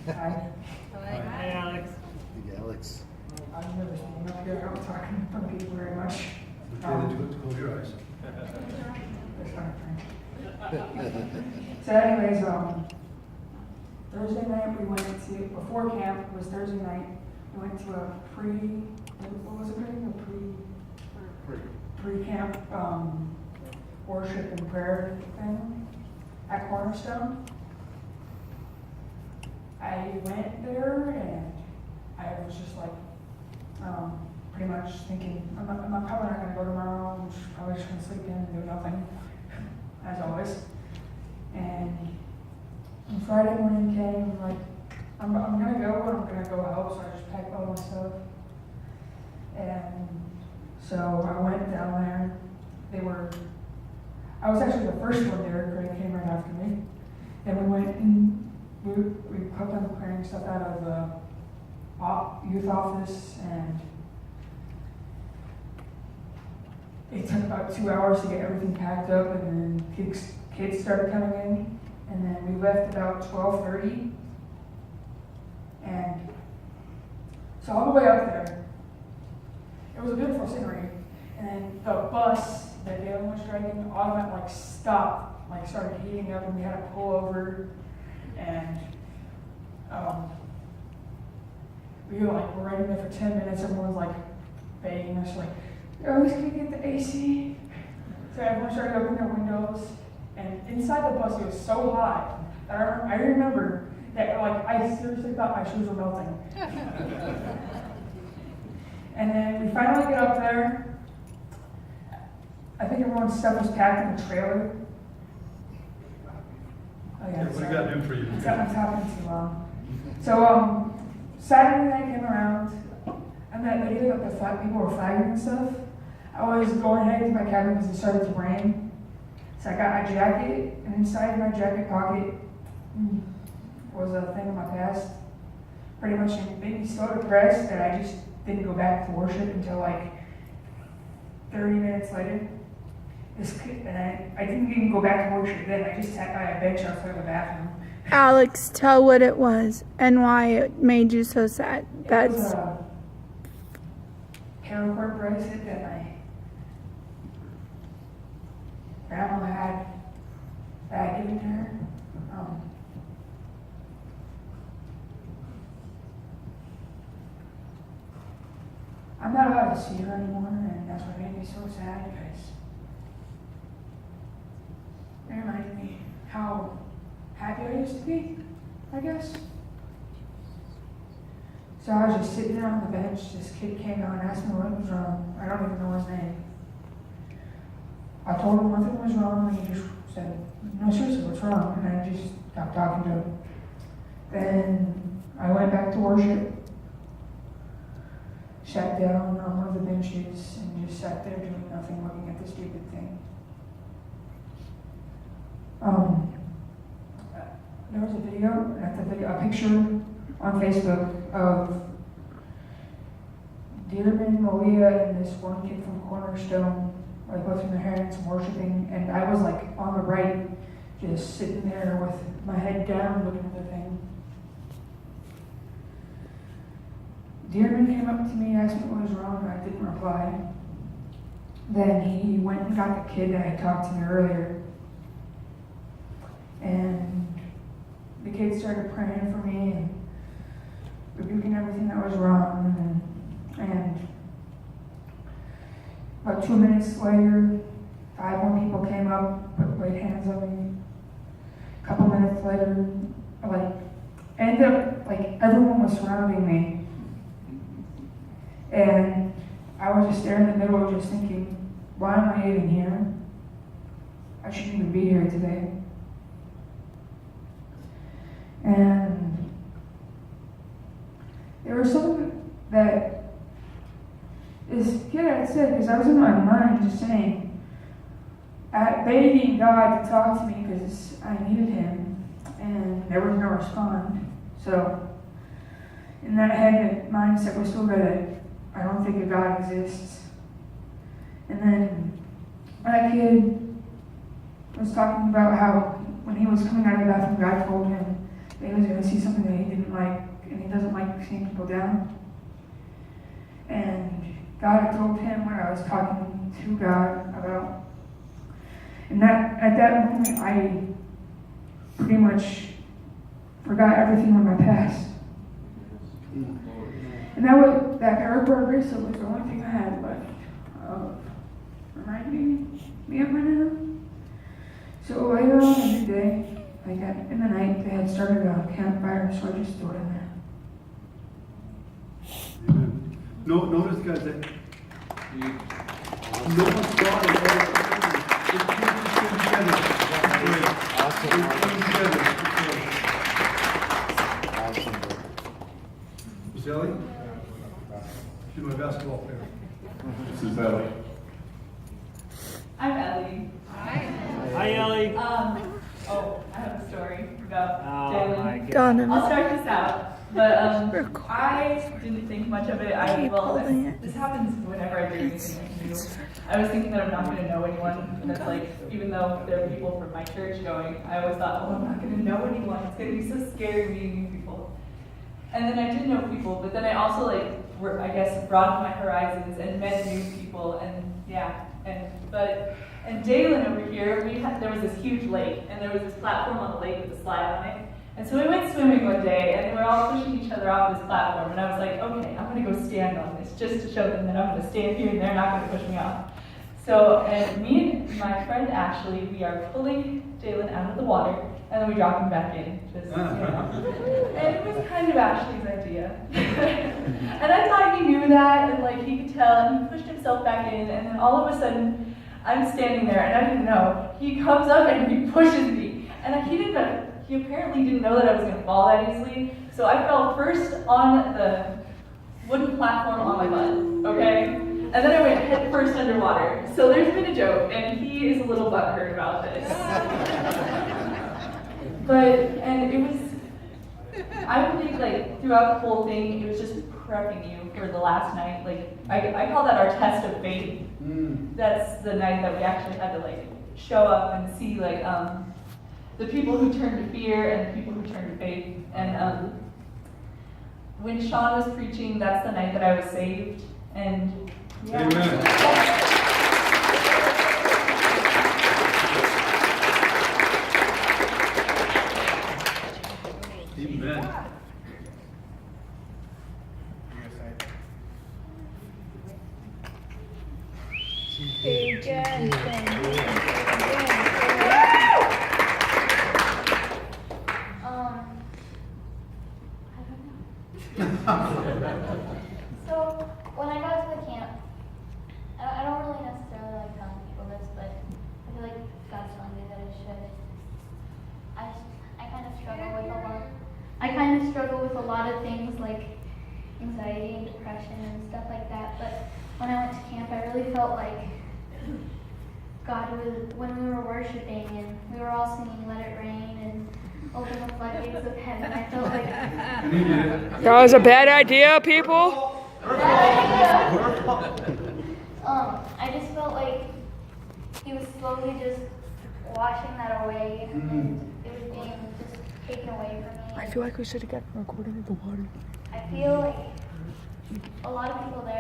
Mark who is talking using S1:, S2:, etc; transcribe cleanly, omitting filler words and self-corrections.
S1: Hi.
S2: Hi, Alex.
S3: Big Alex.
S1: I've never seen up here. I'm talking in front of people very much.
S4: Okay, then close your eyes.
S1: That's fine. So anyways, Thursday night we went to, before camp, it was Thursday night, we went to a what was it called? Pre-camp, worship and prayer thing at Cornerstone. I went there and I was just like, pretty much thinking, I'm probably not gonna go tomorrow, I'm probably just gonna sleep in and do nothing, as always. And when Friday morning came, I'm like, I'm gonna go, but I'm gonna go help, so I just packed all my stuff. And so I went down there. I was actually the first one there. Greg came right after me. And we went and we helped them clearing stuff out of the youth office, and it took about 2 hours to get everything packed up, and then kids started coming in, and then we left about 12:30. And so all the way up there, it was a beautiful scenery, and then the bus that Dalen was driving, all of it like stopped, like started heating up, and we had to pull over, and we were like waiting there for 10 minutes. Everyone was like begging us, like, "Oh, can we get the AC?" So everyone started opening their windows, and inside the bus it was so hot that I remember that like I seriously thought my shoes were melting. And then we finally get up there. I think everyone's stuff was packed in the trailer. Oh yeah,
S4: What do you got to do for you?
S1: I'm talking too long. So Saturday night came around, and that lady that people were flagging and stuff. I was going ahead to my cabin because it started to rain. So I got my jacket, and inside my jacket pocket was a thing of my past. Pretty much it made me so depressed that I just didn't go back to worship until like 30 minutes later. And I didn't even go back to worship then. I just sat by a bench outside the bathroom.
S2: Alex, tell what it was and why it made you so sad.
S1: It was a paracord bracelet that my grandma had that I given to her. I'm not allowed to see her anymore, and that's what made me so sad, because it reminded me how happy I used to be, I guess. So I was just sitting there on the bench. This kid came out and asked me what was wrong. I don't even know his name. I told him nothing was wrong, and he just said, "No, seriously, what's wrong?" And I just stopped talking to him. Then I went back to worship, sat down on one of the benches, and just sat there doing nothing, looking at the stupid thing. There was a a picture on Facebook of Dearman, Malia, and this one kid from Cornerstone, like both in their hands worshiping, and I was like on the right, just sitting there with my head down, looking at the thing. Dearman came up to me, asked me what was wrong, and I didn't reply. Then he went and got the kid that had talked to me earlier. And the kid started praying for me and rebuking everything that was wrong. And about 2 minutes later, 5 more people came up, laid hands on me. A couple minutes later, ended up, everyone was surrounding me. And I was just there in the middle, just thinking, why am I even here? I shouldn't even be here today. And there was something that this kid had said, because I was in my mind just saying, begging God to talk to me because I needed him, and there was no response. So in that head, the mindset was still that I don't think a God exists. And then that kid was talking about how when he was coming out of the bathroom, God told him he was going to see something that he didn't like, and he doesn't like seeing people down. And God had told him when I was talking to God about, and that at that moment I pretty much forgot everything from my past. And that paracord bracelet was the only thing I had left of reminding me of my name. So later on in the day, in the night, they had started a campfire, so I just threw it in there.
S4: Amen. Notice, guys, that no one's God is all it came together. It came together. Miss Ellie? She's my basketball player.
S3: This is Ellie.
S5: I'm Ellie.
S6: Hi, Ellie.
S5: I have a story about
S6: Oh,
S5: Jalen.
S6: my God.
S2: Donovan.
S5: I'll start this out, but I didn't think much of it.
S2: Keep holding it.
S5: This happens whenever I do anything new. I was thinking that I'm not going to know anyone. And that's like, even though there are people from my church going, I always thought, oh, I'm not going to know anyone. It's going to be so scary meeting new people. And then I did know people, but then I also I guess broadened my horizons and met new people, and yeah, and Jalen over here, there was this huge lake, and there was this platform on the lake with a slide on it. And so we went swimming one day, and we were all pushing each other off this platform, and I was like, okay, I'm gonna go stand on this just to show them that I'm gonna stand here and they're not gonna push me off. So, and me and my friend Ashley, we are pulling Jalen out of the water, and then we drop him back in, just, And it was kind of Ashley's idea. And I thought he knew that, and he could tell, and he pushed himself back in, and then all of a sudden, I'm standing there, and I didn't know. He comes up and he pushes me, and he apparently didn't know that I was going to fall that easily, so I fell first on the wooden platform on my butt, okay? And then I went head first underwater. So there's been a joke, and he is a little butthurt about this. And it was, I believe, throughout the whole thing, it was just prepping you for the last night. I call that our test of faith. That's the night that we actually had to show up and see the people who turned to fear and the people who turned to faith. And when Sean was preaching, that's the night that I was saved. And yeah.
S4: Amen. Amen.
S7: So, when I got to the camp, I don't really necessarily like telling people this, but I feel like God's telling me that I should. I kind of struggle with a lot. I kind of struggle with a lot of things like anxiety and depression and stuff like that. But when I went to camp, I really felt like God was, when we were worshiping and we were all singing "Let It Rain" and "Open the Floodgates of Heaven," I felt like
S2: That was a bad idea, people.
S7: I just felt like He was slowly just washing that away, and it was being just taken away from me.
S2: I feel like we should have gotten recorded in the water.
S7: I feel like a lot of people there